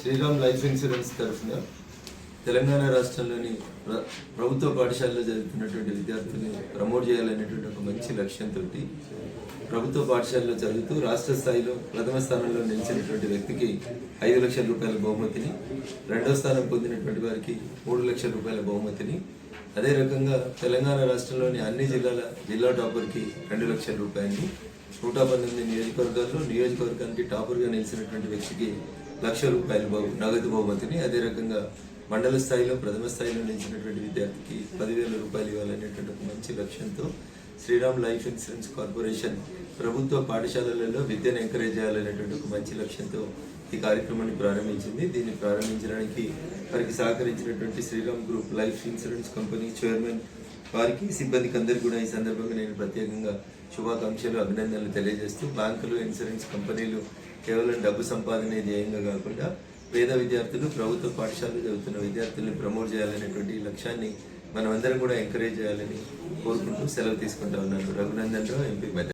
Sriram life insurance తరఫున తెలంగాణ రాష్ట్రంలోని ప్రభుత్వ పాఠశాలలో చదువుతున్నటువంటి విద్యార్థుల్ని ప్రమోట్ చేయాలనేటువంటి ఒక మంచి లక్ష్యంతో ప్రభుత్వ పాఠశాలలో చదువుతూ రాష్ట్ర స్థాయిలో ప్రథమ స్థానంలో నిలిచినటువంటి వ్యక్తికి 5 లక్షల రూపాయల బహుమతిని, రెండో స్థానం పొందినటువంటి వారికి 3 లక్షల రూపాయల బహుమతిని, అదే రకంగా తెలంగాణ రాష్ట్రంలోని అన్ని జిల్లా టాపర్కి 2 లక్షల రూపాయలని, 119 నియోజకవర్గాల్లో నియోజకవర్గానికి టాపర్గా నిలిచినటువంటి వ్యక్తికి 1 లక్ష రూపాయల నగదు బహుమతిని, అదే రకంగా మండల స్థాయిలో ప్రథమ స్థాయిలో నిలిచినటువంటి విద్యార్థికి 10,000 రూపాయలు ఇవ్వాలనేటువంటి ఒక మంచి లక్ష్యంతో శ్రీరామ్ లైఫ్ ఇన్సూరెన్స్ కార్పొరేషన్ ప్రభుత్వ పాఠశాలలలో విద్యను ఎంకరేజ్ చేయాలనేటువంటి ఒక మంచి లక్ష్యంతో ఈ కార్యక్రమాన్ని ప్రారంభించింది. దీన్ని ప్రారంభించడానికి వారికి సహకరించినటువంటి Shriram group life insurance company chairman వారికి, సిబ్బందికి అందరికీ కూడా ఈ సందర్భంగా నేను ప్రత్యేకంగా శుభాకాంక్షలు, అభినందనలు తెలియజేస్తూ, బ్యాంకులు, ఇన్సూరెన్స్ కంపెనీలు కేవలం డబ్బు సంపాదనే ధ్యేయంగా కాకుండా పేద విద్యార్థులు, ప్రభుత్వ పాఠశాలలో చదువుతున్న విద్యార్థుల్ని ప్రమోట్ చేయాలనేటువంటి లక్ష్యాన్ని మనమందరం కూడా ఎంకరేజ్ చేయాలని కోరుకుంటూ సెలవు తీసుకుంటా ఉన్నాను. రఘునందన్ రావు, ఎంపీ మెదక్.